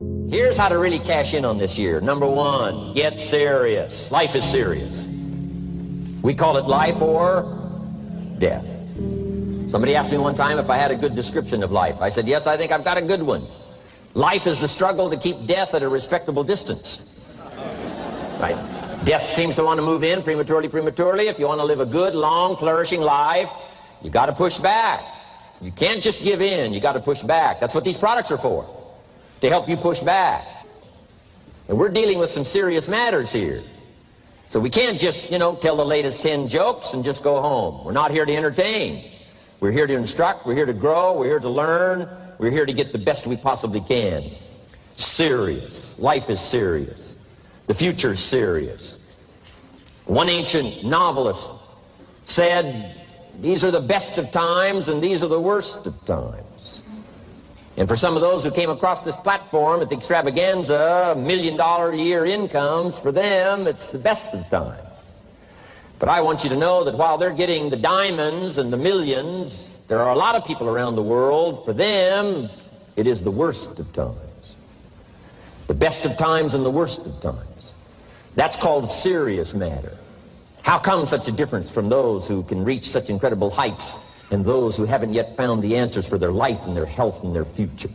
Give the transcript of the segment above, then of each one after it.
Here's how to really cash in on this year. Number one, get serious. Life is serious. We call it life or death. Somebody asked me one time if I had a good description of life. I said, yes, I think I've got a good one. Life is the struggle to keep death at a respectable distance. Right? Death seems to want to move in prematurely. If you want to live a good, long, flourishing life, you got to push back. You can't just give in. You got to push back. That's what these products are for, to help you push back. And we're dealing with some serious matters here. So we can't just, tell the latest 10 jokes and just go home. We're not here to entertain. We're here to instruct. We're here to grow. We're here to learn. We're here to get the best we possibly can. Serious. Life is serious. The future is serious. One ancient novelist said, these are the best of times and these are the worst of times. And for some of those who came across this platform at the extravaganza, $1 million a year incomes, for them, it's the best of times. But I want you to know that while they're getting the diamonds and the millions, there are a lot of people around the world, for them, it is the worst of times. The best of times and the worst of times. That's called serious matter. How come such a difference from those who can reach such incredible heights and those who haven't yet found the answers for their life and their health and their future?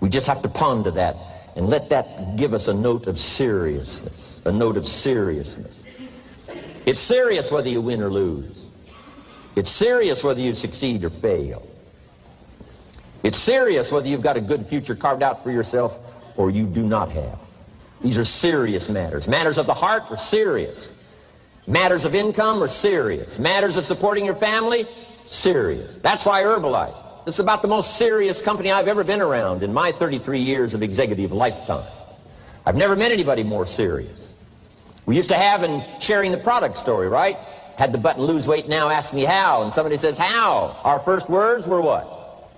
We just have to ponder that and let that give us a note of seriousness, a note of seriousness. It's serious whether you win or lose. It's serious whether you succeed or fail. It's serious whether you've got a good future carved out for yourself or you do not have. These are serious matters. Matters of the heart are serious. Matters of income are serious. Matters of supporting your family, serious. That's why Herbalife, this is about the most serious company I've ever been around in my 33 years of executive lifetime. I've never met anybody more serious. We used to have in sharing the product story, right? Had the button lose weight now, ask me how, and somebody says how. Our first words were what?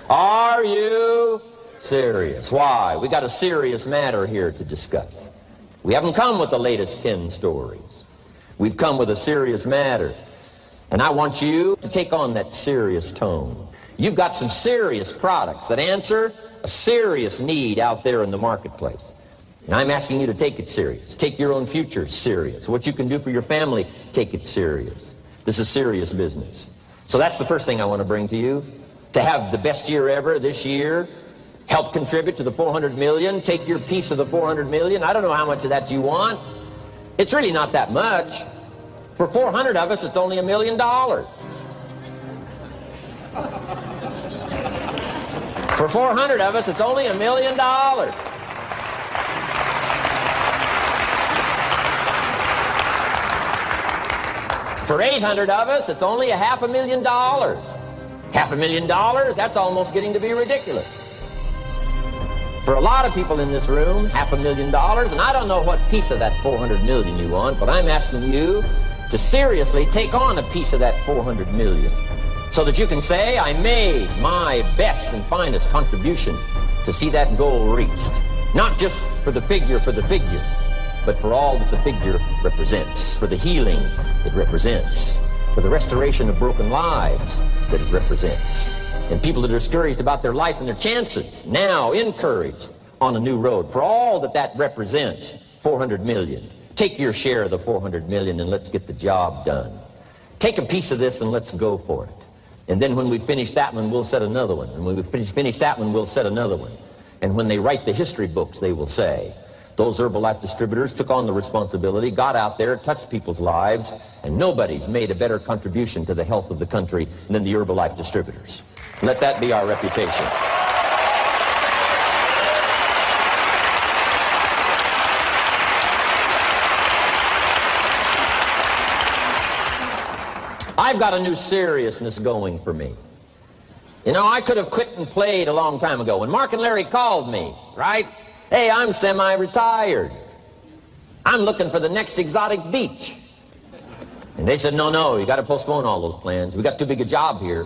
Are you serious? Why? We got a serious matter here to discuss. We haven't come with the latest 10 stories. We've come with a serious matter. And I want you to take on that serious tone. You've got some serious products that answer a serious need out there in the marketplace. And I'm asking you to take it serious. Take your own future serious. What you can do for your family, take it serious. This is serious business. So that's the first thing I want to bring to you. To have the best year ever this year, help contribute to the 400 million, take your piece of the 400 million. I don't know how much of that you want. It's really not that much. For 400 of us, it's only $1 million. For 400 of us, it's only $1 million. For 800 of us, it's only $500,000. $500,000, that's almost getting to be ridiculous. For a lot of people in this room, $500,000, and I don't know what piece of that 400 million you want, but I'm asking you to seriously take on a piece of that 400 million so that you can say, I made my best and finest contribution to see that goal reached. Not just for the figure, but for all that the figure represents, for the healing it represents, for the restoration of broken lives that it represents. And people that are discouraged about their life and their chances, now encouraged on a new road. For all that that represents, 400 million. Take your share of the 400 million and let's get the job done. Take a piece of this and let's go for it. And then when we finish that one, we'll set another one. And when we finish that one, we'll set another one. And when they write the history books, they will say, those Herbalife distributors took on the responsibility, got out there, touched people's lives, and nobody's made a better contribution to the health of the country than the Herbalife distributors. Let that be our reputation. I've got a new seriousness going for me. You know, I could have quit and played a long time ago. When Mark and Larry called me, right? Hey, I'm semi-retired. I'm looking for the next exotic beach. And they said, no, you got to postpone all those plans. We got too big a job here.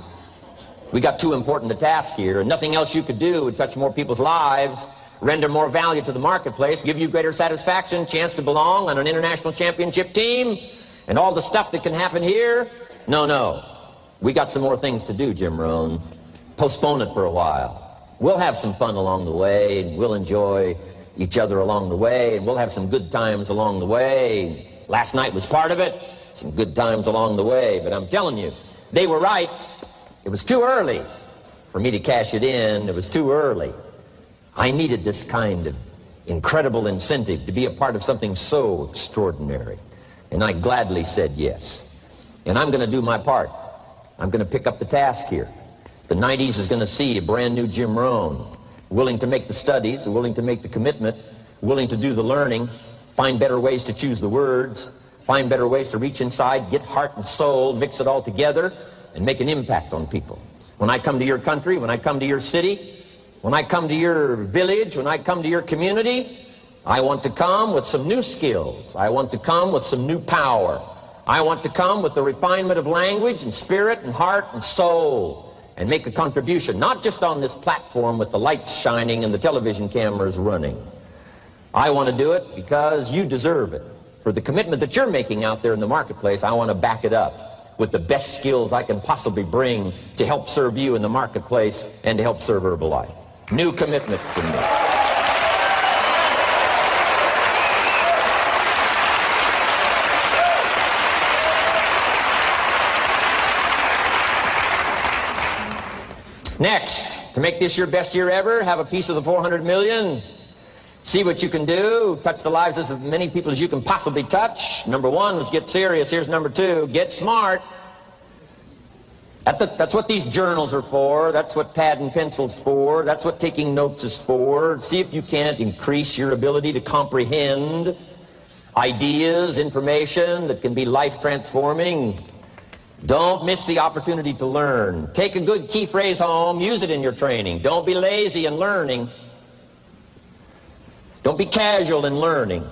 We got too important a task here, and nothing else you could do would touch more people's lives, render more value to the marketplace, give you greater satisfaction, chance to belong on an international championship team, and all the stuff that can happen here. No. We got some more things to do, Jim Rohn. Postpone it for a while. We'll have some fun along the way, and we'll enjoy each other along the way, and we'll have some good times along the way. Last night was part of it, some good times along the way, but I'm telling you, they were right. It was too early for me to cash it in. It was too early. I needed this kind of incredible incentive to be a part of something so extraordinary, and I gladly said yes. And I'm going to do my part. I'm going to pick up the task here. The 90s is going to see a brand new Jim Rohn, willing to make the studies, willing to make the commitment, willing to do the learning, find better ways to choose the words, find better ways to reach inside, get heart and soul, mix it all together, and make an impact on people. When I come to your country, when I come to your city, when I come to your village, when I come to your community, I want to come with some new skills. I want to come with some new power. I want to come with the refinement of language and spirit and heart and soul, and make a contribution, not just on this platform with the lights shining and the television cameras running. I want to do it because you deserve it. For the commitment that you're making out there in the marketplace, I want to back it up with the best skills I can possibly bring to help serve you in the marketplace and to help serve Herbalife. New commitment from me. Next, to make this your best year ever, have a piece of the 400 million. See what you can do. Touch the lives of as many people as you can possibly touch. Number one was get serious. Here's number two, get smart. That's what these journals are for. That's what pad and pencil's for. That's what taking notes is for. See if you can't increase your ability to comprehend ideas, information that can be life-transforming. Don't miss the opportunity to learn. Take a good key phrase home, use it in your training. Don't be lazy in learning. Don't be casual in learning.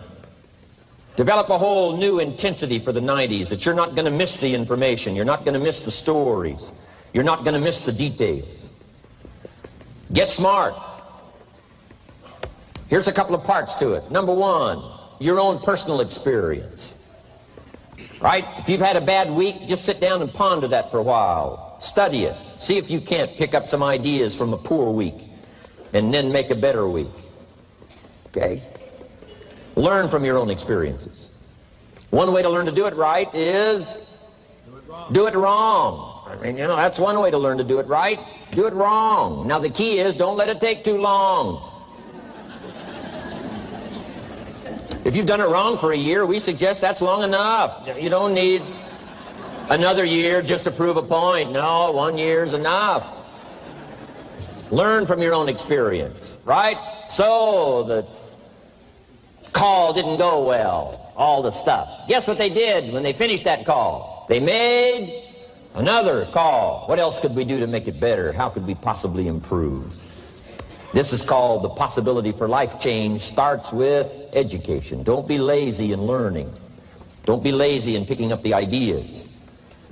Develop a whole new intensity for the 90s that you're not going to miss the information. You're not going to miss the stories. You're not going to miss the details. Get smart. Here's a couple of parts to it. Number one, your own personal experience. Right? If you've had a bad week, just sit down and ponder that for a while. Study it. See if you can't pick up some ideas from a poor week and then make a better week. Okay? Learn from your own experiences. One way to learn to do it right is do it wrong. I mean, that's one way to learn to do it right. Do it wrong. Now the key is don't let it take too long. If you've done it wrong for a year, we suggest that's long enough. You don't need another year just to prove a point. No, 1 year's enough. Learn from your own experience, right? So the call didn't go well, all the stuff. Guess what they did when they finished that call? They made another call. What else could we do to make it better? How could we possibly improve? This is called the possibility for life change. Starts with education. Don't be lazy in learning. Don't be lazy in picking up the ideas.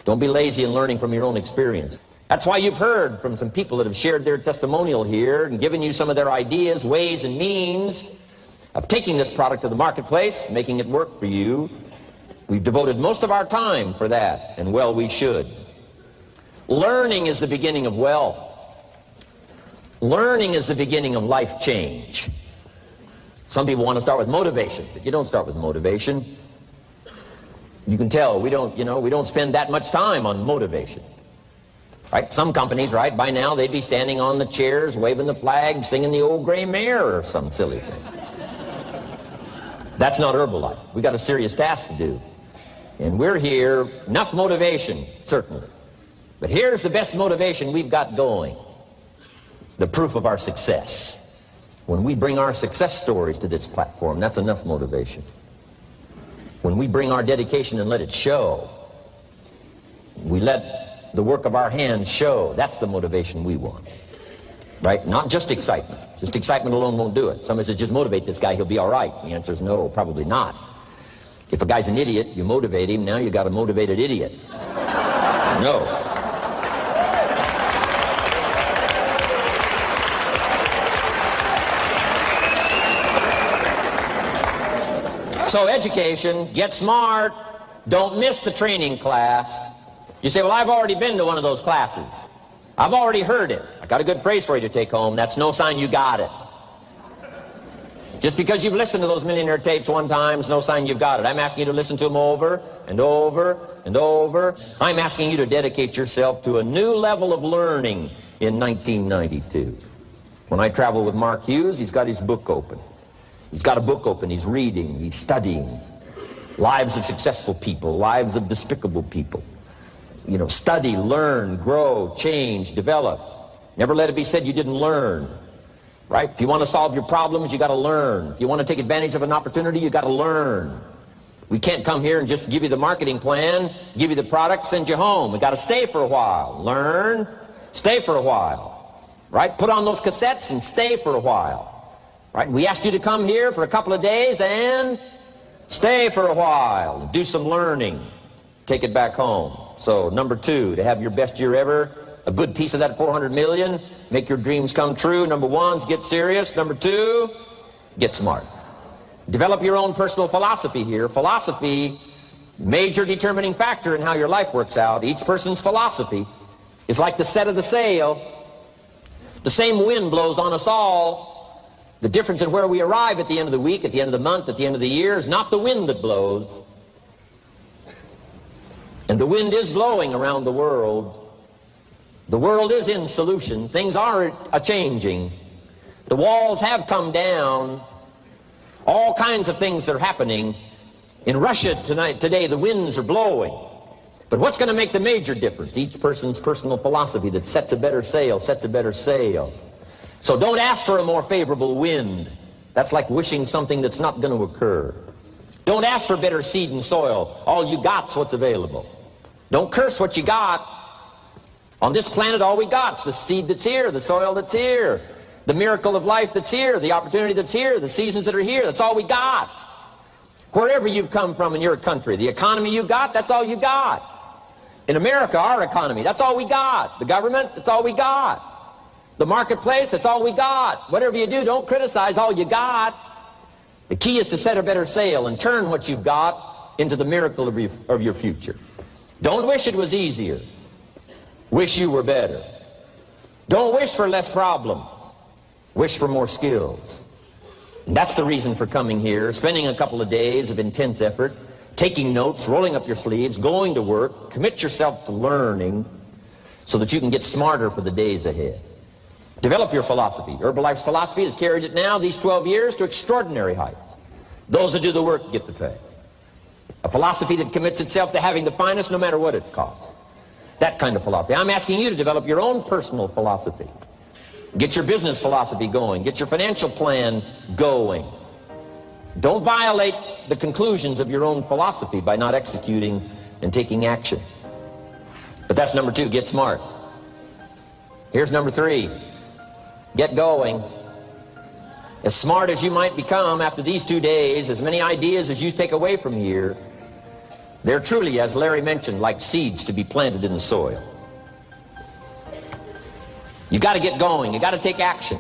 Don't be lazy in learning from your own experience. That's why you've heard from some people that have shared their testimonial here and given you some of their ideas, ways, and means of taking this product to the marketplace, making it work for you. We've devoted most of our time for that, and well, we should. Learning is the beginning of wealth. Learning is the beginning of life change. Some people want to start with motivation, but you don't start with motivation. You can tell we don't spend that much time on motivation. Right? Some companies, right, by now they'd be standing on the chairs, waving the flag, singing the old gray mare or some silly thing. That's not Herbalife. We got a serious task to do. And we're here, enough motivation, certainly. But here's the best motivation we've got going. The proof of our success. When we bring our success stories to this platform, that's enough motivation. When we bring our dedication and let it show, we let the work of our hands show, that's the motivation we want. Right? Not just excitement. Just excitement alone won't do it. Somebody says, just motivate this guy, he'll be all right. The answer is no, probably not. If a guy's an idiot, you motivate him, now you got a motivated idiot. No. So education, get smart, don't miss the training class. You say, well, I've already been to one of those classes. I've already heard it. I got a good phrase for you to take home. That's no sign you got it. Just because you've listened to those millionaire tapes one time is no sign you've got it. I'm asking you to listen to them over and over and over. I'm asking you to dedicate yourself to a new level of learning in 1992. When I travel with Mark Hughes, he's got his book open. He's got a book open. He's reading. He's studying. Lives of successful people. Lives of despicable people. You know, study, learn, grow, change, develop. Never let it be said you didn't learn. Right? If you want to solve your problems, you got to learn. If you want to take advantage of an opportunity, you got to learn. We can't come here and just give you the marketing plan, give you the product, send you home. We got to stay for a while. Learn, stay for a while. Right? Put on those cassettes and stay for a while. Right? We asked you to come here for a couple of days and stay for a while. Do some learning. Take it back home. So, number 2, to have your best year ever, a good piece of that 400 million, make your dreams come true. Number 1 is get serious. Number 2, get smart. Develop your own personal philosophy here. Philosophy, major determining factor in how your life works out. Each person's philosophy is like the set of the sail. The same wind blows on us all. The difference in where we arrive at the end of the week, at the end of the month, at the end of the year is not the wind that blows. And the wind is blowing around the world. The world is in solution. Things are a-changing. The walls have come down. All kinds of things are happening. In Russia today, the winds are blowing. But what's going to make the major difference? Each person's personal philosophy that sets a better sail, sets a better sail. So don't ask for a more favorable wind. That's like wishing something that's not going to occur. Don't ask for better seed and soil. All you got's what's available. Don't curse what you got. On this planet, all we got's the seed that's here, the soil that's here, the miracle of life that's here, the opportunity that's here, the seasons that are here. That's all we got. Wherever you've come from in your country, the economy you got, that's all you got. In America, our economy, that's all we got. The government, that's all we got. The marketplace, that's all we got. Whatever you do, don't criticize all you got. The key is to set a better sail and turn what you've got into the miracle of your future. Don't wish it was easier. Wish you were better. Don't wish for less problems. Wish for more skills. And that's the reason for coming here, spending a couple of days of intense effort, taking notes, rolling up your sleeves, going to work, commit yourself to learning so that you can get smarter for the days ahead. Develop your philosophy. Herbalife's philosophy has carried it now, these 12 years, to extraordinary heights. Those that do the work get the pay. A philosophy that commits itself to having the finest no matter what it costs. That kind of philosophy. I'm asking you to develop your own personal philosophy. Get your business philosophy going. Get your financial plan going. Don't violate the conclusions of your own philosophy by not executing and taking action. But that's number 2, get smart. Here's number 3, get going. As smart as you might become after these 2 days, as many ideas as you take away from here, they're truly, as Larry mentioned, like seeds to be planted in the soil. You got to get going. You got to take action.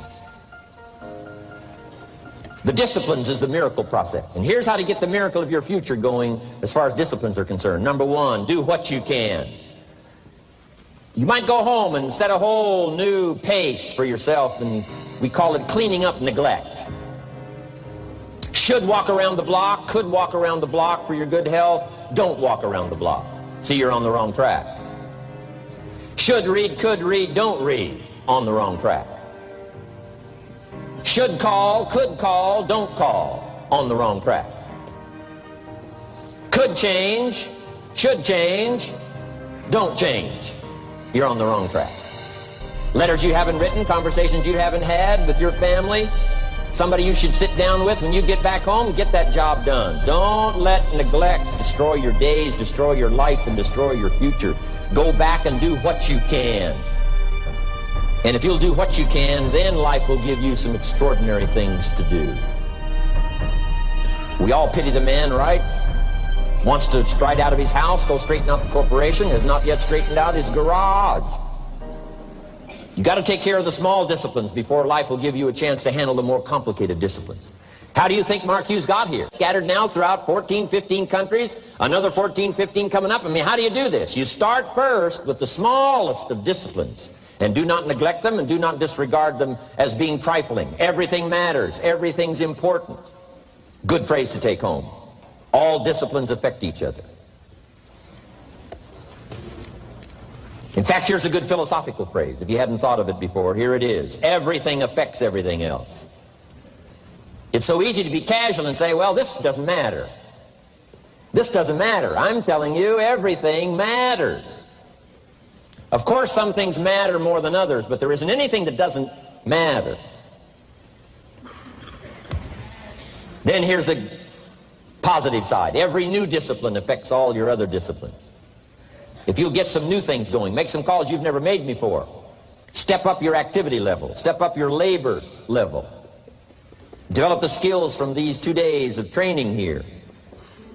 The disciplines is the miracle process. And here's how to get the miracle of your future going as far as disciplines are concerned. Number 1, do what you can. You might go home and set a whole new pace for yourself, and we call it cleaning up neglect. Should walk around the block, could walk around the block for your good health. Don't walk around the block. See, you're on the wrong track. Should read, could read, don't read. On the wrong track. Should call, could call, don't call. On the wrong track. Could change, should change, don't change. You're on the wrong track. Letters you haven't written, conversations you haven't had with your family, somebody you should sit down with when you get back home, get that job done. Don't let neglect destroy your days, destroy your life, and destroy your future. Go back and do what you can. And if you'll do what you can, then life will give you some extraordinary things to do. We all pity the man, right? Wants to stride out of his house, go straighten out the corporation, has not yet straightened out his garage. You got to take care of the small disciplines before life will give you a chance to handle the more complicated disciplines. How do you think Mark Hughes got here? Scattered now throughout 14, 15 countries, another 14, 15 coming up. I mean, how do you do this? You start first with the smallest of disciplines, And do not neglect them and do not disregard them as being trifling. Everything matters. Everything's important. Good phrase to take home. All disciplines affect each other. In fact, here's a good philosophical phrase. If you hadn't thought of it before, here it is. Everything affects everything else. It's so easy to be casual and say, well, this doesn't matter. This doesn't matter. I'm telling you, everything matters. Of course, some things matter more than others, but there isn't anything that doesn't matter. Then here's the positive side. Every new discipline affects all your other disciplines. If you'll get some new things going, make some calls you've never made before. Step up your activity level. Step up your labor level. Develop the skills from these 2 days of training here.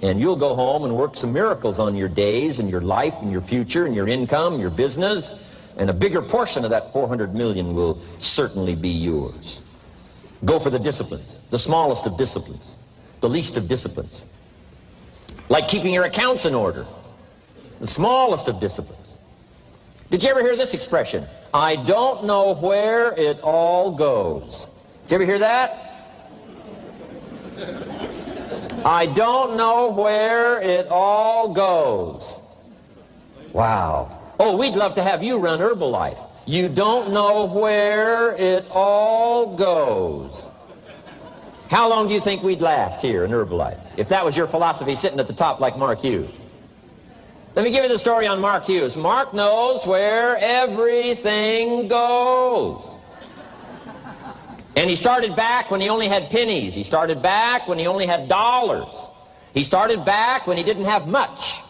And you'll go home and work some miracles on your days and your life and your future and your income, your business, and a bigger portion of that 400 million will certainly be yours. Go for the disciplines, the smallest of disciplines, the least of disciplines. Like keeping your accounts in order, the smallest of disciplines. Did you ever hear this expression? I don't know where it all goes. Did you ever hear that? I don't know where it all goes. Wow. Oh, we'd love to have you run Herbalife. You don't know where it all goes. How long do you think we'd last here in Herbalife if that was your philosophy sitting at the top like Mark Hughes? Let me give you the story on Mark Hughes. Mark knows where everything goes. And he started back when he only had pennies. He started back when he only had dollars. He started back when he didn't have much.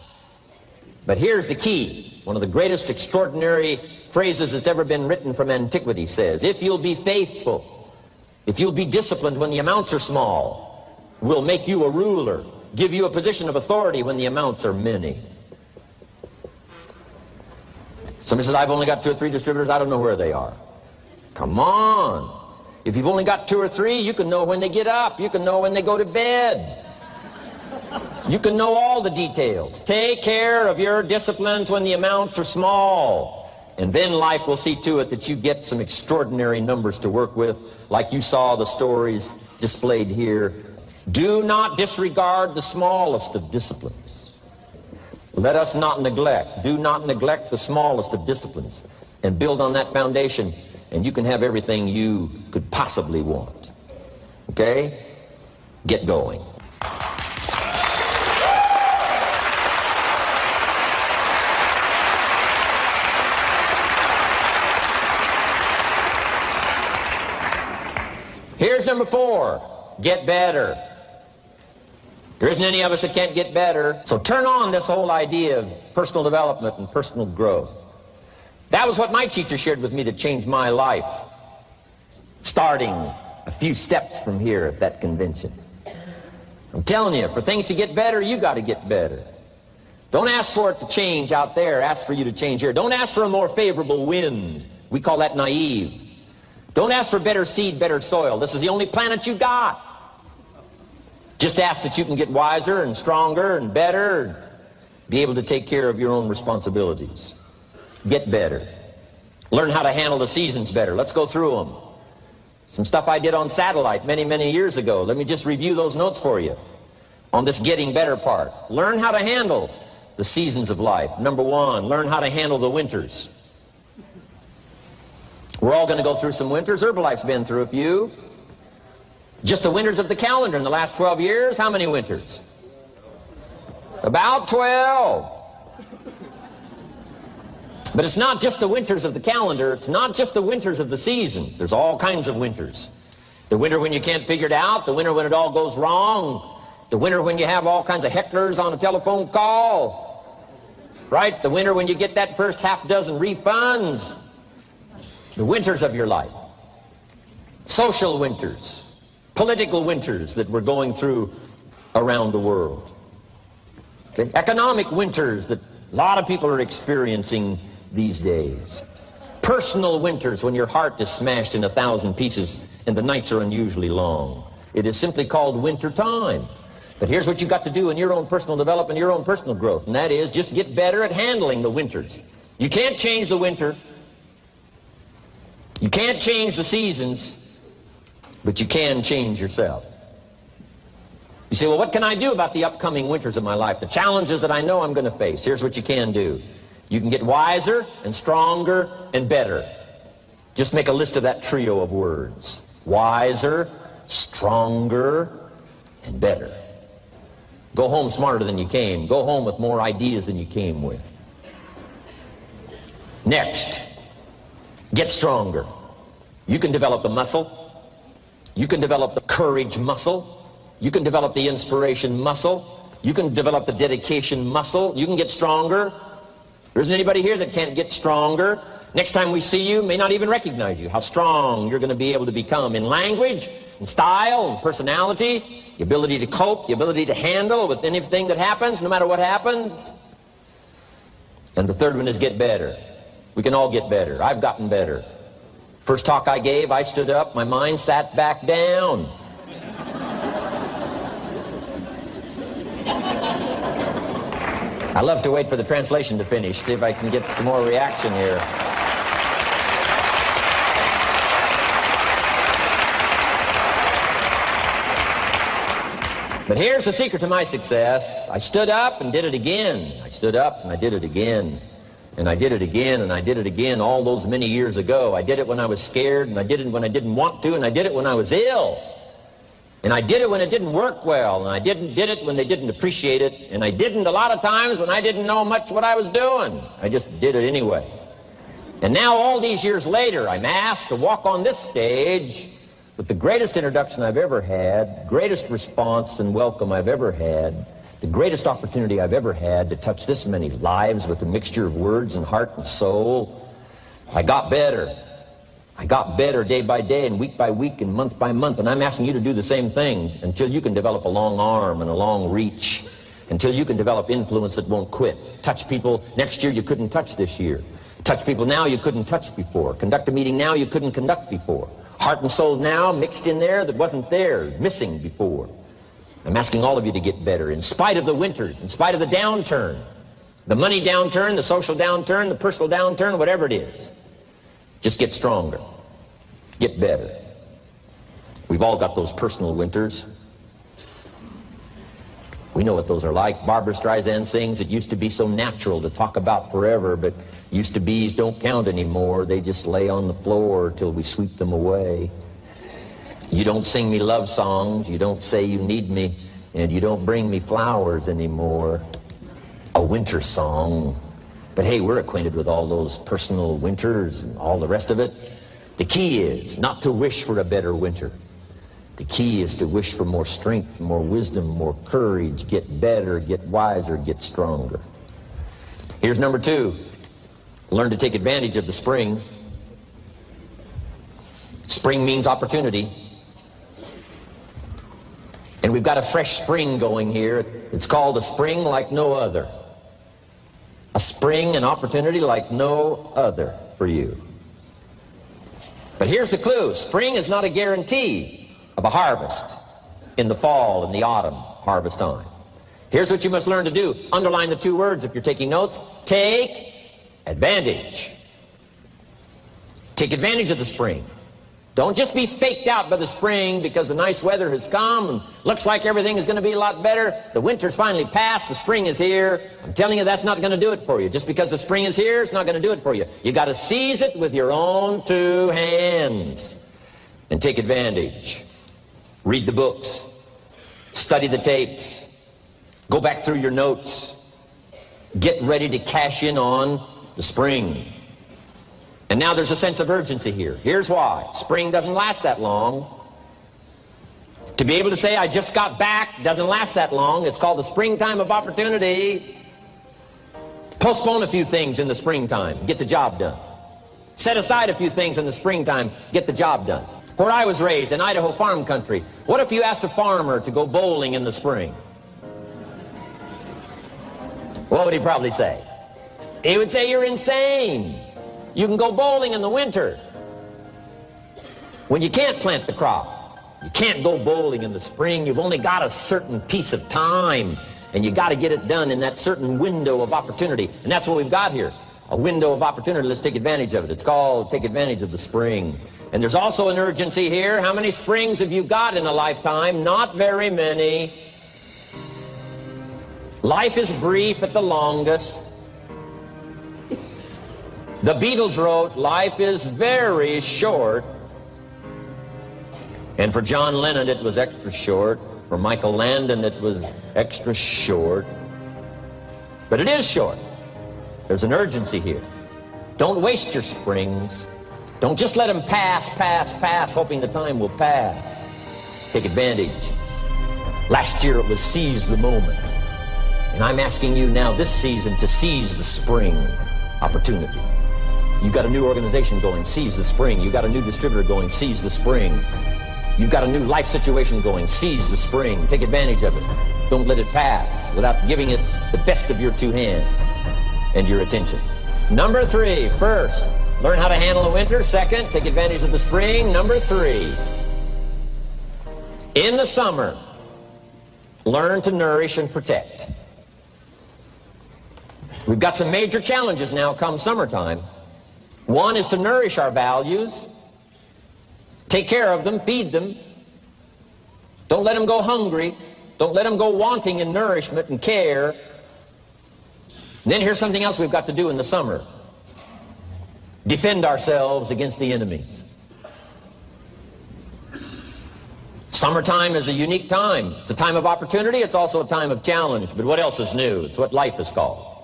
But here's the key. One of the greatest extraordinary phrases that's ever been written from antiquity says, if you'll be faithful, if you'll be disciplined when the amounts are small, we'll make you a ruler, give you a position of authority when the amounts are many. Somebody says, I've only got 2 or 3 distributors, I don't know where they are. Come on. If you've only got 2 or 3, you can know when they get up. You can know when they go to bed. You can know all the details. Take care of your disciplines when the amounts are small. And then life will see to it that you get some extraordinary numbers to work with, like you saw the stories displayed here. Do not disregard the smallest of disciplines. Let us not neglect. Do not neglect the smallest of disciplines. And build on that foundation, and you can have everything you could possibly want. Okay? Get going. Here's number 4. Get better. There isn't any of us that can't get better. So turn on this whole idea of personal development and personal growth. That was what my teacher shared with me that changed my life, starting a few steps from here at that convention. I'm telling you, for things to get better, you got to get better. Don't ask for it to change out there. Ask for you to change here. Don't ask for a more favorable wind. We call that naive. Don't ask for better seed, better soil. This is the only planet you got. Just ask that you can get wiser and stronger and better and be able to take care of your own responsibilities. Get better. Learn how to handle the seasons better. Let's go through them. Some stuff I did on satellite many, many years ago. Let me just review those notes for you on this getting better part. Learn how to handle the seasons of life. Number 1, learn how to handle the winters. We're all going to go through some winters. Herbalife's been through a few. Just the winters of the calendar in the last 12 years, how many winters? About 12. But it's not just the winters of the calendar. It's not just the winters of the seasons. There's all kinds of winters. The winter when you can't figure it out. The winter when it all goes wrong. The winter when you have all kinds of hecklers on a telephone call. Right? The winter when you get that first half dozen refunds. The winters of your life. Social winters. Political winters that we're going through around the world. Okay? Economic winters that a lot of people are experiencing these days. Personal winters when your heart is smashed in 1,000 pieces and the nights are unusually long. It is simply called winter time. But here's what you've got to do in your own personal development, your own personal growth, and that is just get better at handling the winters. You can't change the winter. You can't change the seasons, but you can change yourself. You say, well, what can I do about the upcoming winters of my life, the challenges that I know I'm going to face? Here's what you can do. You can get wiser and stronger and better. Just make a list of that trio of words. Wiser, stronger, and better. Go home smarter than you came. Go home with more ideas than you came with. Next, get stronger. You can develop the muscle. You can develop the courage muscle. You can develop the inspiration muscle. You can develop the dedication muscle. You can get stronger. There isn't anybody here that can't get stronger. Next time we see you, may not even recognize you. How strong you're going to be able to become in language, in style, in personality, the ability to cope, the ability to handle with anything that happens, no matter what happens. And the third one is get better. We can all get better. I've gotten better. First talk I gave, I stood up, my mind sat back down. I love to wait for the translation to finish, see if I can get some more reaction here. But here's the secret to my success. I stood up and did it again. I stood up and I did it again. And I did it again and I did it again all those many years ago. I did it when I was scared, and I did it when I didn't want to, and I did it when I was ill. And I did it when it didn't work well, and I did it when they didn't appreciate it, and I didn't a lot of times when I didn't know much what I was doing. I just did it anyway. And now all these years later, I'm asked to walk on this stage with the greatest introduction I've ever had, greatest response and welcome I've ever had, the greatest opportunity I've ever had to touch this many lives with a mixture of words and heart and soul. I got better. I got better day by day and week by week and month by month, and I'm asking you to do the same thing until you can develop a long arm and a long reach, until you can develop influence that won't quit. Touch people next year you couldn't touch this year. Touch people now you couldn't touch before. Conduct a meeting now you couldn't conduct before. Heart and soul now mixed in there that wasn't theirs, missing before. I'm asking all of you to get better in spite of the winters, in spite of the downturn, the money downturn, the social downturn, the personal downturn, whatever it is. Just get stronger. Get better. We've all got those personal winters. We know what those are like. Barbara Streisand sings, it used to be so natural to talk about forever, but used to be's don't count anymore. They just lay on the floor till we sweep them away. You don't sing me love songs, you don't say you need me, and you don't bring me flowers anymore. A winter song. But hey, we're acquainted with all those personal winters and all the rest of it. The key is not to wish for a better winter. The key is to wish for more strength, more wisdom, more courage, get better, get wiser, get stronger. Here's number 2. Learn to take advantage of the spring. Spring means opportunity. And we've got a fresh spring going here. It's called a spring like no other. A spring, an opportunity like no other for you. But here's the clue. Spring is not a guarantee of a harvest in the fall and the autumn harvest time. Here's what you must learn to do. Underline the 2 words if you're taking notes. Take advantage. Take advantage of the spring. Don't just be faked out by the spring because the nice weather has come and looks like everything is going to be a lot better. The winter's finally passed, the spring is here. I'm telling you, that's not going to do it for you. Just because the spring is here, it's not going to do it for you. You got to seize it with your own 2 hands and take advantage. Read the books. Study the tapes. Go back through your notes. Get ready to cash in on the spring. And now there's a sense of urgency here. Here's why. Spring doesn't last that long. To be able to say, I just got back, doesn't last that long. It's called the springtime of opportunity. Postpone a few things in the springtime. Get the job done. Set aside a few things in the springtime. Get the job done. Where I was raised, in Idaho farm country, what if you asked a farmer to go bowling in the spring? What would he probably say? He would say, you're insane. You can go bowling in the winter when you can't plant the crop. You can't go bowling in the spring. You've only got a certain piece of time, and you got to get it done in that certain window of opportunity. And that's what we've got here. a window of opportunity. Let's take advantage of it. It's called take advantage of the spring. And there's also an urgency here. How many springs have you got in a lifetime? Not very many. Life is brief at the longest. The Beatles wrote, life is very short. And for John Lennon, it was extra short. For Michael Landon, it was extra short. But it is short. There's an urgency here. Don't waste your springs. Don't just let them pass, hoping the time will pass. Take advantage. Last year it was seize the moment. And I'm asking you now this season to seize the spring opportunity. You've got a new organization going, seize the spring. You've got a new distributor going, seize the spring. You've got a new life situation going, seize the spring. Take advantage of it. Don't let it pass without giving it the best of your two hands and your attention. Number 3, first, learn how to handle the winter. Second, take advantage of the spring. Number 3, in the summer, learn to nourish and protect. We've got some major challenges now come summertime. One is to nourish our values. Take care of them, feed them. Don't let them go hungry. Don't let them go wanting in nourishment and care. And then here's something else we've got to do in the summer. Defend ourselves against the enemies. Summertime is a unique time. It's a time of opportunity. It's also a time of challenge. But what else is new? It's what life is called.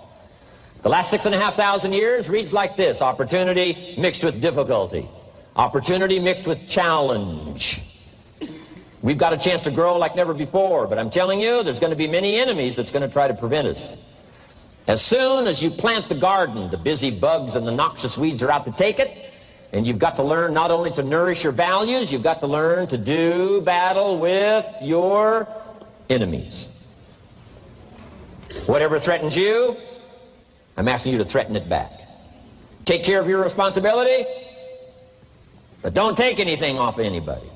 The last 6,500 years reads like this: opportunity mixed with difficulty. Opportunity mixed with challenge. We've got a chance to grow like never before, but I'm telling you, there's going to be many enemies that's going to try to prevent us. As soon as you plant the garden, the busy bugs and the noxious weeds are out to take it, and you've got to learn not only to nourish your values, you've got to learn to do battle with your enemies. Whatever threatens you, I'm asking you to threaten it back. Take care of your responsibility, but don't take anything off of anybody.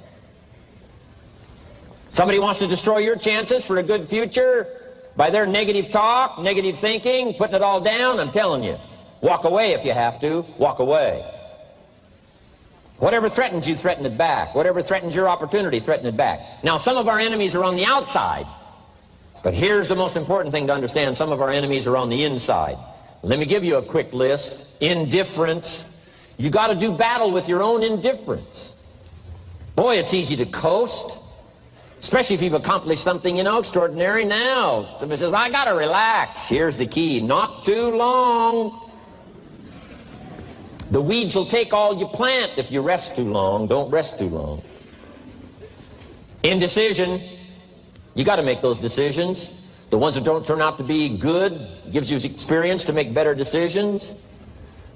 Somebody wants to destroy your chances for a good future by their negative talk, negative thinking, putting it all down. I'm telling you, walk away if you have to. Walk away. Whatever threatens you, threaten it back. Whatever threatens your opportunity, threaten it back. Now, some of our enemies are on the outside, but here's the most important thing to understand. Some of our enemies are on the inside. Let me give you a quick list. Indifference. You got to do battle with your own indifference. Boy, it's easy to coast, especially if you've accomplished something, extraordinary. Now, somebody says, I got to relax. Here's the key: not too long. The weeds will take all you plant if you rest too long. Don't rest too long. Indecision. You got to make those decisions. The ones that don't turn out to be good gives you experience to make better decisions.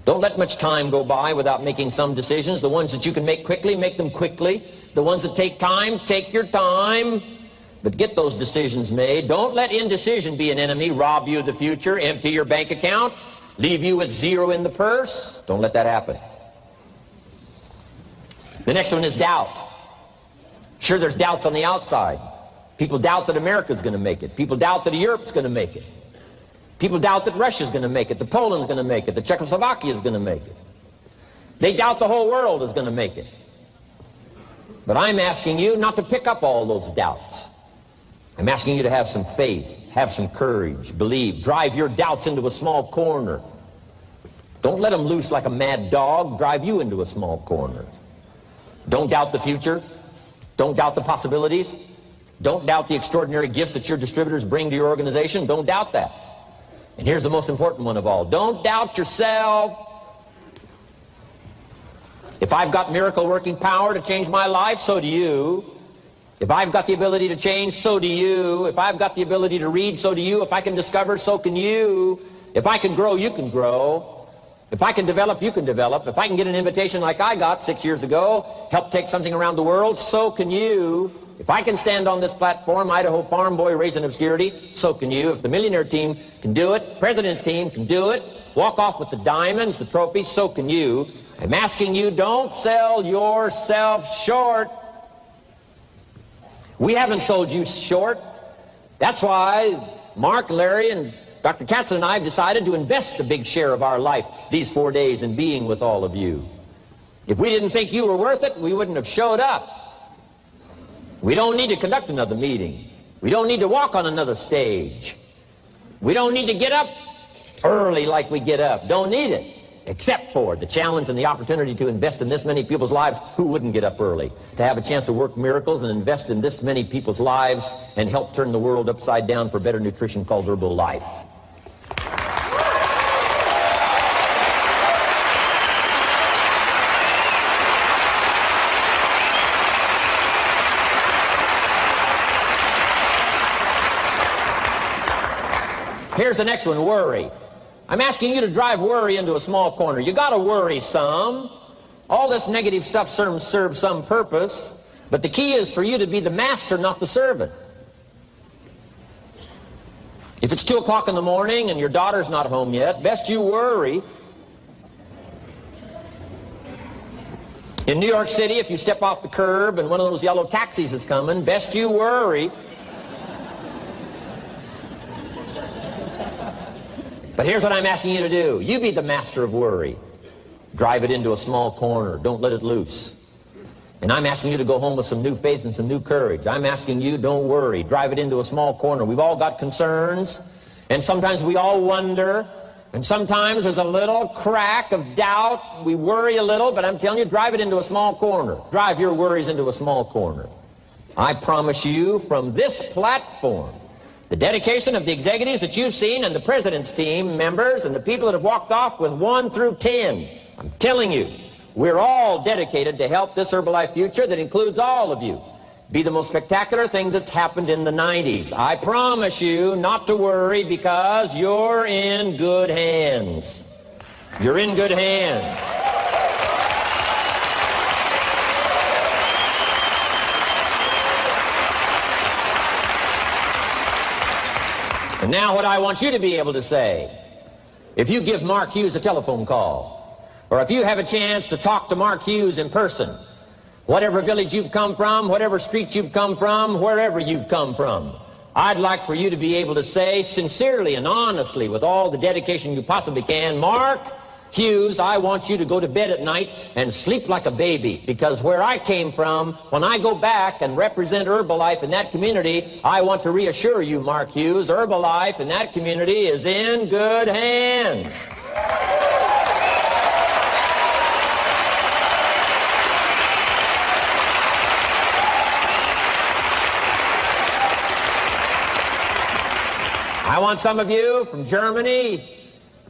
Don't let much time go by without making some decisions. The ones that you can make quickly, make them quickly. The ones that take time, take your time. But get those decisions made. Don't let indecision be an enemy, rob you of the future, empty your bank account, leave you with zero in the purse. Don't let that happen. The next one is doubt. Sure, there's doubts on the outside. People doubt that America's going to make it. People doubt that Europe's going to make it. People doubt that Russia's going to make it, that Poland's going to make it, that Czechoslovakia's going to make it. They doubt the whole world is going to make it. But I'm asking you not to pick up all those doubts. I'm asking you to have some faith, have some courage, believe, drive your doubts into a small corner. Don't let them loose like a mad dog, drive you into a small corner. Don't doubt the future. Don't doubt the possibilities. Don't doubt the extraordinary gifts that your distributors bring to your organization. Don't doubt that. And here's the most important one of all. Don't doubt yourself. If I've got miracle working power to change my life, so do you. If I've got the ability to change, so do you. If I've got the ability to read, so do you. If I can discover, so can you. If I can grow, you can grow. If I can develop, you can develop. If I can get an invitation like I got 6 years ago, help take something around the world, so can you. If I can stand on this platform, Idaho farm boy raised in obscurity, so can you. If the millionaire team can do it, president's team can do it, walk off with the diamonds, the trophies, so can you. I'm asking you, don't sell yourself short. We haven't sold you short. That's why Mark, Larry, and Dr. Katzen and I have decided to invest a big share of our life these 4 days in being with all of you. If we didn't think you were worth it, we wouldn't have showed up. We don't need to conduct another meeting. We don't need to walk on another stage. We don't need to get up early like we get up. Don't need it. Except for the challenge and the opportunity to invest in this many people's lives who wouldn't get up early. To have a chance to work miracles and invest in this many people's lives and help turn the world upside down for better nutrition called Herbalife. Here's the next one, worry. I'm asking you to drive worry into a small corner. You got to worry some. All this negative stuff serves some purpose, but the key is for you to be the master, not the servant. If it's 2 o'clock in the morning and your daughter's not home yet, best you worry. In New York City, if you step off the curb and one of those yellow taxis is coming, best you worry. But here's what I'm asking you to do. You be the master of worry. Drive it into a small corner. Don't let it loose. And I'm asking you to go home with some new faith and some new courage. I'm asking you, don't worry. Drive it into a small corner. We've all got concerns, and sometimes we all wonder, and sometimes there's a little crack of doubt. We worry a little, but I'm telling you, drive it into a small corner. Drive your worries into a small corner. I promise you, from this platform, the dedication of the executives that you've seen and the president's team members and the people that have walked off with 1 through 10, I'm telling you, we're all dedicated to help this Herbalife future that includes all of you be the most spectacular thing that's happened in the 90s. I promise you not to worry because you're in good hands. You're in good hands. And now what I want you to be able to say, if you give Mark Hughes a telephone call, or if you have a chance to talk to Mark Hughes in person, whatever village you've come from, whatever street you've come from, wherever you've come from, I'd like for you to be able to say sincerely and honestly, with all the dedication you possibly can, Mark Hughes, I want you to go to bed at night and sleep like a baby, because where I came from, when I go back and represent Herbalife in that community, I want to reassure you, Mark Hughes, Herbalife in that community is in good hands. I want some of you from Germany,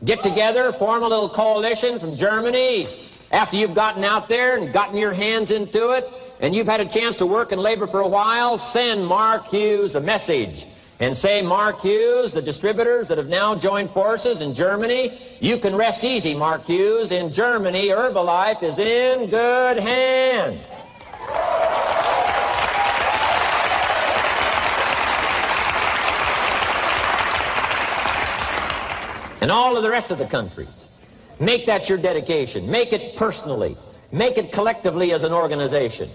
get together, form a little coalition from Germany. After you've gotten out there and gotten your hands into it, and you've had a chance to work and labor for a while, send Mark Hughes a message and say, Mark Hughes, the distributors that have now joined forces in Germany, you can rest easy, Mark Hughes. In Germany, Herbalife is in good hands. And all of the rest of the countries, make that your dedication. Make it personally. Make it collectively as an organization.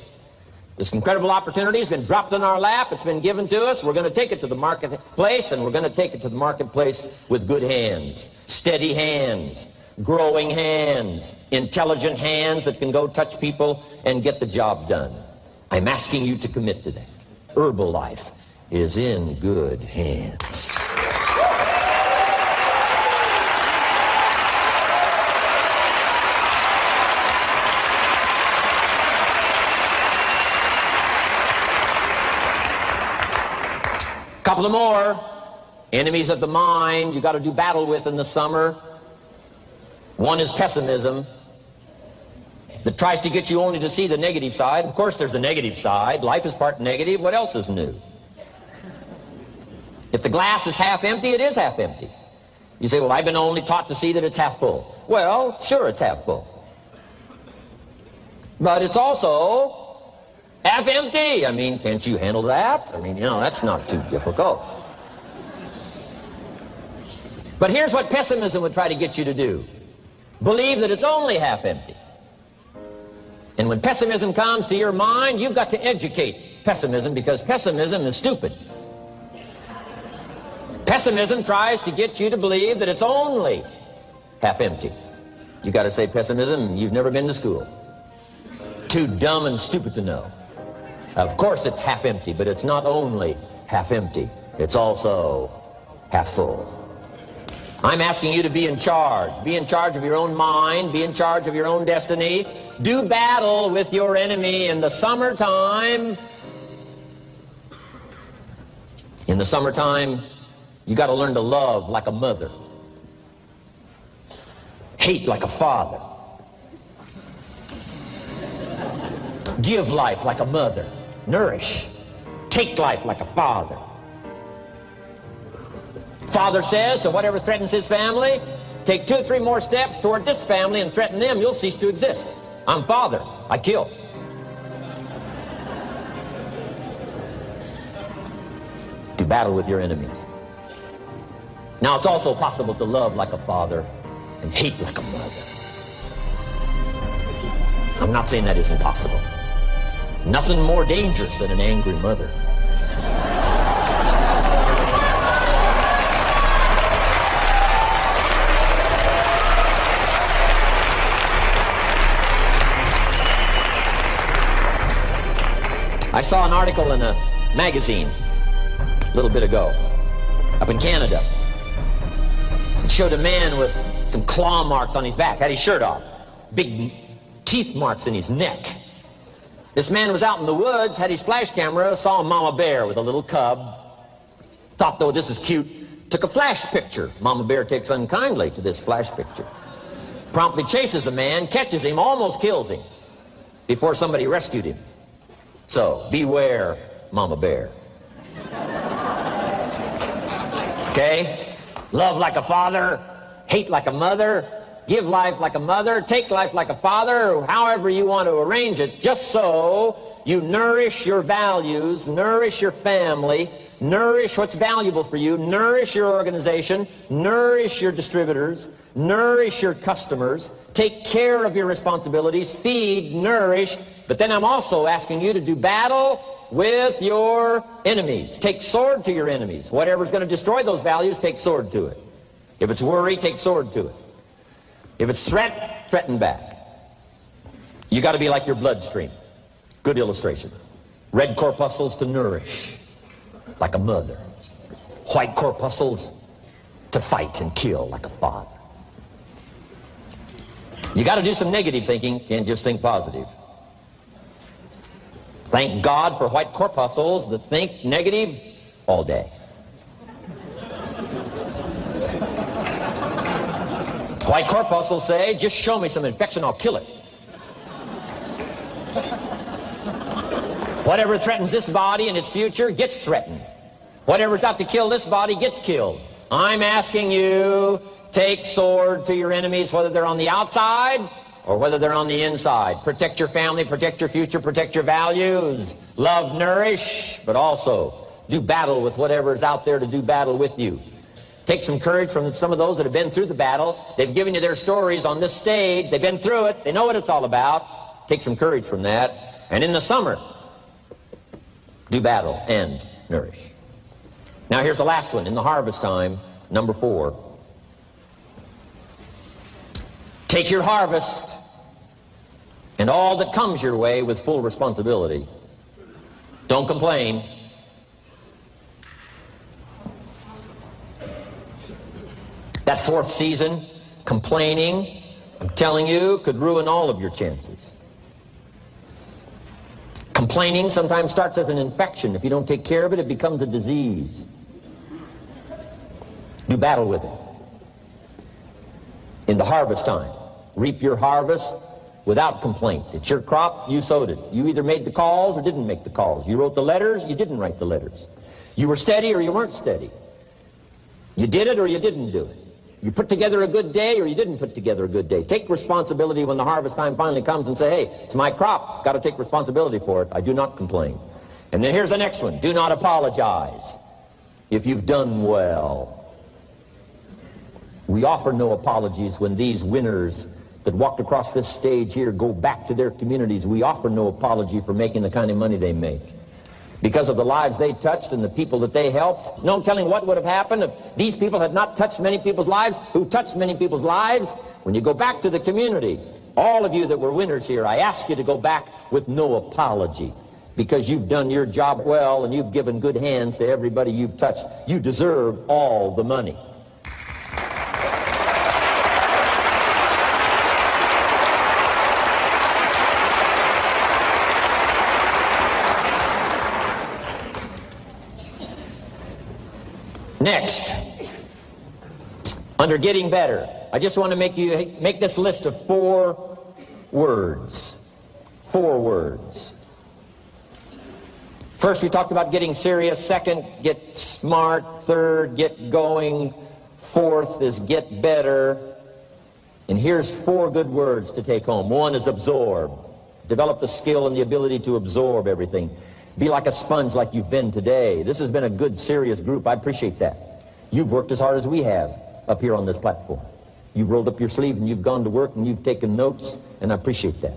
This incredible opportunity has been dropped in our lap. It's been given to us. We're going to take it to the marketplace, and we're going to take it to the marketplace with good hands, steady hands, growing hands, intelligent hands that can go touch people and get the job done. I'm asking you to commit to that. Herbalife is in good hands. Couple of more enemies of the mind you got to do battle with in the summer. One is pessimism, that tries to get you only to see the negative side. Of course there's the negative side. Life is part negative. What else is new? If the glass is half empty, it is half empty. You say, well, I've been only taught to see that it's half full. Well, sure, it's half full. But it's also half empty. I mean, can't you handle that? I mean, you know, that's not too difficult. But here's what pessimism would try to get you to do. Believe that it's only half empty. And when pessimism comes to your mind, you've got to educate pessimism, because pessimism is stupid. Pessimism tries to get you to believe that it's only half empty. You got to say, pessimism, you've never been to school. Too dumb and stupid to know. Of course it's half empty, but it's not only half empty. It's also half full. I'm asking you to be in charge. Be in charge of your own mind. Be in charge of your own destiny. Do battle with your enemy in the summertime. In the summertime, you got to learn to love like a mother. Hate like a father. Give life like a mother. Nourish. Take life like a father. Father says to whatever threatens his family, take 2 or 3 more steps toward this family and threaten them, you'll cease to exist. I'm father. I kill. Do battle with your enemies. Now, it's also possible to love like a father and hate like a mother. I'm not saying that isn't possible. Nothing more dangerous than an angry mother. I saw an article in a magazine a little bit ago up in Canada. It showed a man with some claw marks on his back, had his shirt off, big teeth marks in his neck. This man was out in the woods, had his flash camera, saw a mama bear with a little cub, thought, though, this is cute, took a flash picture. Mama bear takes unkindly to this flash picture. Promptly chases the man, catches him, almost kills him before somebody rescued him. So, beware, mama bear. Okay? Love like a father, hate like a mother, give life like a mother, take life like a father, however you want to arrange it, just so you nourish your values, nourish your family, nourish what's valuable for you, nourish your organization, nourish your distributors, nourish your customers, take care of your responsibilities, feed, nourish, but then I'm also asking you to do battle with your enemies. Take sword to your enemies. Whatever's going to destroy those values, take sword to it. If it's worry, take sword to it. If it's threat, threaten back. You got to be like your bloodstream. Good illustration. Red corpuscles to nourish, like a mother. White corpuscles to fight and kill, like a father. You got to do some negative thinking, can't just think positive. Thank God for white corpuscles that think negative all day. White corpuscles say, just show me some infection, I'll kill it. Whatever threatens this body and its future gets threatened. Whatever's got to kill this body gets killed. I'm asking you, take sword to your enemies, whether they're on the outside or whether they're on the inside. Protect your family, protect your future, protect your values. Love, nourish, but also do battle with whatever's out there to do battle with you. Take some courage from some of those that have been through the battle. They've given you their stories on this stage. They've been through it. They know what it's all about. Take some courage from that. And in the summer, do battle and nourish. Now here's the last one. In the harvest time, number 4. Take your harvest and all that comes your way with full responsibility. Don't complain. That 4th season, complaining, I'm telling you, could ruin all of your chances. Complaining sometimes starts as an infection. If you don't take care of it, it becomes a disease. Do battle with it. In the harvest time, reap your harvest without complaint. It's your crop, you sowed it. You either made the calls or didn't make the calls. You wrote the letters, you didn't write the letters. You were steady or you weren't steady. You did it or you didn't do it. You put together a good day or you didn't put together a good day. Take responsibility when the harvest time finally comes and say, hey, it's my crop. Got to take responsibility for it. I do not complain. And then here's the next one. Do not apologize if you've done well. We offer no apologies when these winners that walked across this stage here go back to their communities. We offer no apology for making the kind of money they make. because of the lives they touched and the people that they helped. No telling what would have happened if these people had not touched many people's lives, who touched many people's lives. When you go back to the community, all of you that were winners here, I ask you to go back with no apology, because you've done your job well and you've given good hands to everybody you've touched. You deserve all the money. Next, under getting better, I just want to make this list of 4 words. 4 words. First, we talked about getting serious. Second, get smart. Third, get going. Fourth is get better. And here's 4 good words to take home. 1 is absorb. Develop the skill and the ability to absorb everything. Be like a sponge like you've been today. This has been a good, serious group. I appreciate that. You've worked as hard as we have up here on this platform. You've rolled up your sleeves and you've gone to work and you've taken notes, and I appreciate that.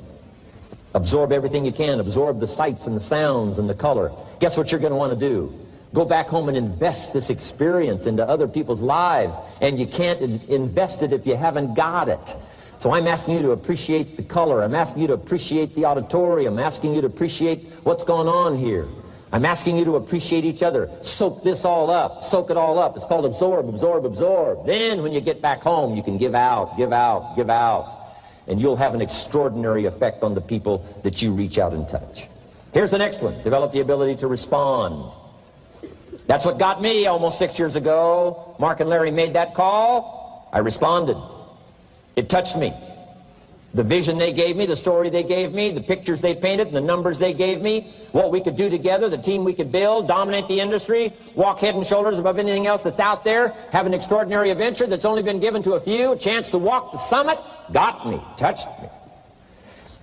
Absorb everything you can. Absorb the sights and the sounds and the color. Guess what you're going to want to do? Go back home and invest this experience into other people's lives, and you can't invest it if you haven't got it. So I'm asking you to appreciate the color. I'm asking you to appreciate the auditorium. I'm asking you to appreciate what's going on here. I'm asking you to appreciate each other. Soak this all up. Soak it all up. It's called absorb, absorb, absorb. Then when you get back home, you can give out, give out, give out. And you'll have an extraordinary effect on the people that you reach out and touch. Here's the next one. Develop the ability to respond. That's what got me almost 6 years ago. Mark and Larry made that call. I responded. It touched me. The vision they gave me, the story they gave me, the pictures they painted, and the numbers they gave me, what we could do together, the team we could build, dominate the industry, walk head and shoulders above anything else that's out there, have an extraordinary adventure that's only been given to a few, a chance to walk the summit, got me, touched me.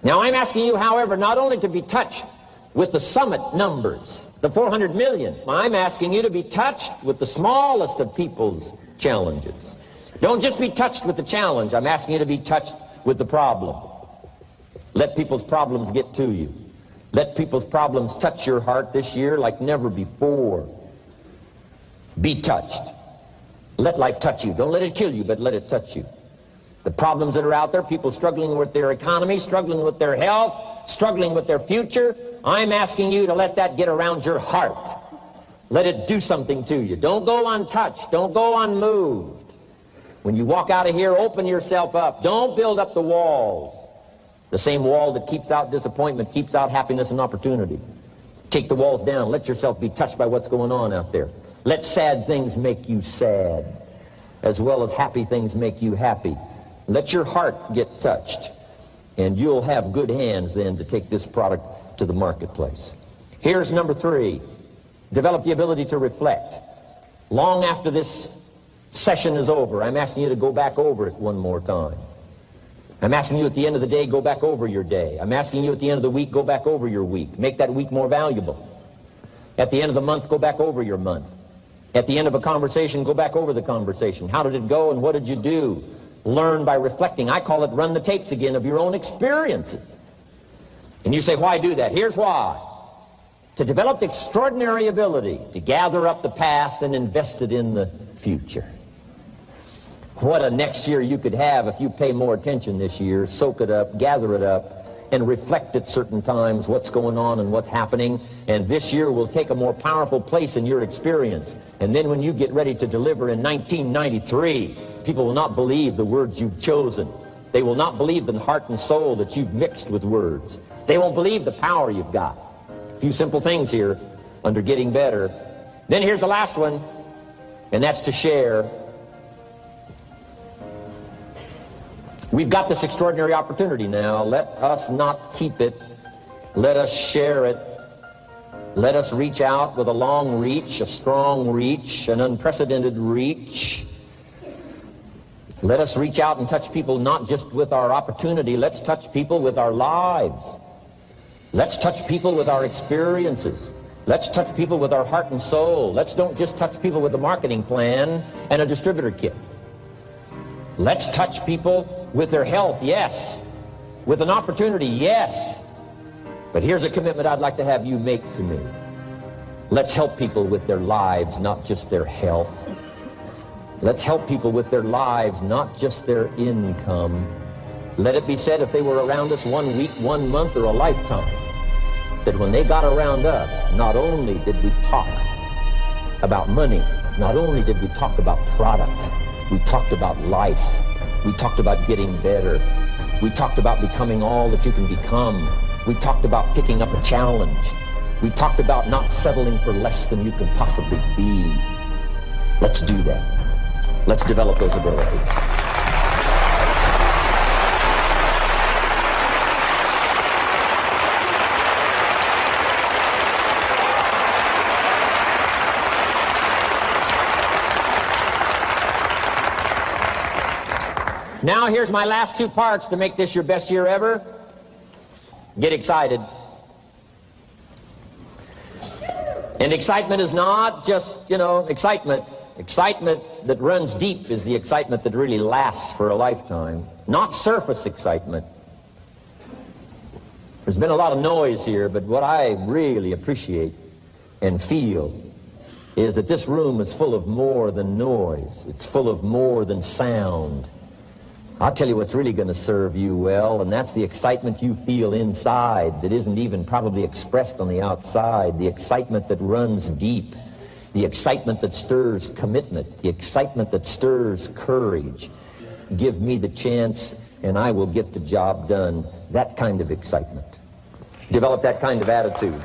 Now I'm asking you, however, not only to be touched with the summit numbers, the 400 million, I'm asking you to be touched with the smallest of people's challenges. Don't just be touched with the challenge. I'm asking you to be touched with the problem. Let people's problems get to you. Let people's problems touch your heart this year like never before. Be touched. Let life touch you. Don't let it kill you, but let it touch you. The problems that are out there, people struggling with their economy, struggling with their health, struggling with their future, I'm asking you to let that get around your heart. Let it do something to you. Don't go untouched. Don't go unmoved. When you walk out of here, open yourself up. Don't build up the walls. The same wall that keeps out disappointment keeps out happiness and opportunity. Take the walls down. Let yourself be touched by what's going on out there. Let sad things make you sad, as well as happy things make you happy. Let your heart get touched, and you'll have good hands then to take this product to the marketplace. Here's number 3. Develop the ability to reflect. Long after this session is over, I'm asking you to go back over it one more time. I'm asking you at the end of the day, go back over your day. I'm asking you at the end of the week, go back over your week. Make that week more valuable. At the end of the month, go back over your month. At the end of a conversation, go back over the conversation. How did it go and what did you do? Learn by reflecting. I call it run the tapes again of your own experiences. And you say, why do that? Here's why. To develop the extraordinary ability to gather up the past and invest it in the future. What a next year you could have if you pay more attention this year, soak it up, gather it up, and reflect at certain times what's going on and what's happening. And this year will take a more powerful place in your experience. And then when you get ready to deliver in 1993, people will not believe the words you've chosen. They will not believe the heart and soul that you've mixed with words. They won't believe the power you've got. A few simple things here under getting better. Then here's the last one, and that's to share. We've got this extraordinary opportunity now. Let us not keep it. Let us share it. Let us reach out with a long reach, a strong reach, an unprecedented reach. Let us reach out and touch people not just with our opportunity. Let's touch people with our lives. Let's touch people with our experiences. Let's touch people with our heart and soul. Let's don't just touch people with a marketing plan and a distributor kit. Let's touch people with their health, yes. With an opportunity, yes. But here's a commitment I'd like to have you make to me. Let's help people with their lives, not just their health. Let's help people with their lives, not just their income. Let it be said, if they were around us 1 week, 1 month, or a lifetime, that when they got around us, not only did we talk about money, not only did we talk about product, we talked about life. We talked about getting better. We talked about becoming all that you can become. We talked about picking up a challenge. We talked about not settling for less than you can possibly be. Let's do that. Let's develop those abilities. Now here's my last 2 parts to make this your best year ever. Get excited. And excitement is not just, excitement. Excitement that runs deep is the excitement that really lasts for a lifetime. Not surface excitement. There's been a lot of noise here, but what I really appreciate and feel is that this room is full of more than noise. It's full of more than sound. I'll tell you what's really going to serve you well, and that's the excitement you feel inside that isn't even probably expressed on the outside, the excitement that runs deep, the excitement that stirs commitment, the excitement that stirs courage. Give me the chance, and I will get the job done. That kind of excitement. Develop that kind of attitude.